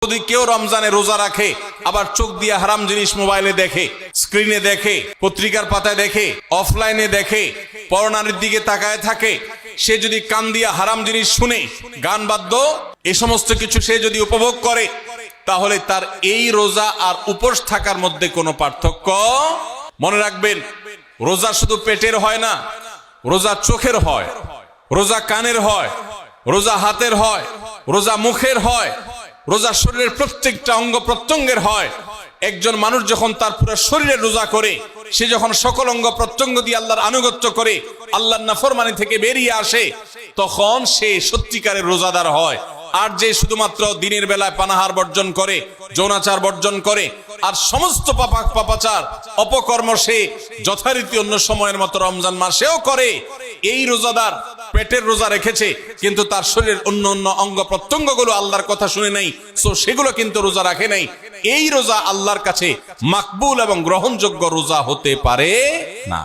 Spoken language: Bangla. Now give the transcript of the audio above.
যদি কেউ রমজানে রোজা রাখে আবার চোখ দিয়ে হারাম জিনিস মোবাইলে দেখে, স্ক্রিনে দেখে, পত্রিকার পাতায় দেখে, অফলাইনে দেখে, পরনারীর দিকে তাকায় থাকে, সে যদি কান দিয়ে হারাম জিনিস শুনে, গান বাদ্য এই সমস্ত কিছু সে যদি উপভোগ করে, তাহলে তার এই রোজা আর উপোস থাকার মধ্যে কোনো পার্থক্য। মনে রাখবেন, রোজা শুধু পেটের হয় না, রোজা চোখের হয়, রোজা কানের হয়, রোজা হাতের হয়, রোজা মুখের হয়, রোজা শরীরের প্রত্যেকটা অঙ্গ প্রত্যঙ্গের হয়। একজন মানুষ যখন তার পুরো শরীরে রোজা করে, সে যখন সকল অঙ্গ প্রত্যঙ্গ দিয়ে আল্লাহর আনুগত্য করে, আল্লাহর নাফরমানি থেকে বেরিয়ে আসে, তখন সে সত্যিকারের রোজাদার হয়। আর যে শুধুমাত্র দিনের বেলায় পানাহার বর্জন করে, যৌনাচার বর্জন করে, আর সমস্ত পাপাচার অপকর্ম সে যথারীতি অন্য সময়ের মতো রমজান মাসেও করে, এই রোজাদার পেটের রোজা রেখেছে কিন্তু তার শরীরের অন্য অন্য অঙ্গ প্রত্যঙ্গ গুলো আল্লাহর কথা শুনে নাই, সো সেগুলো কিন্তু রোজা রাখে নাই। এই রোজা আল্লাহর কাছে মাকবুল এবং গ্রহণযোগ্য রোজা হতে পারে না।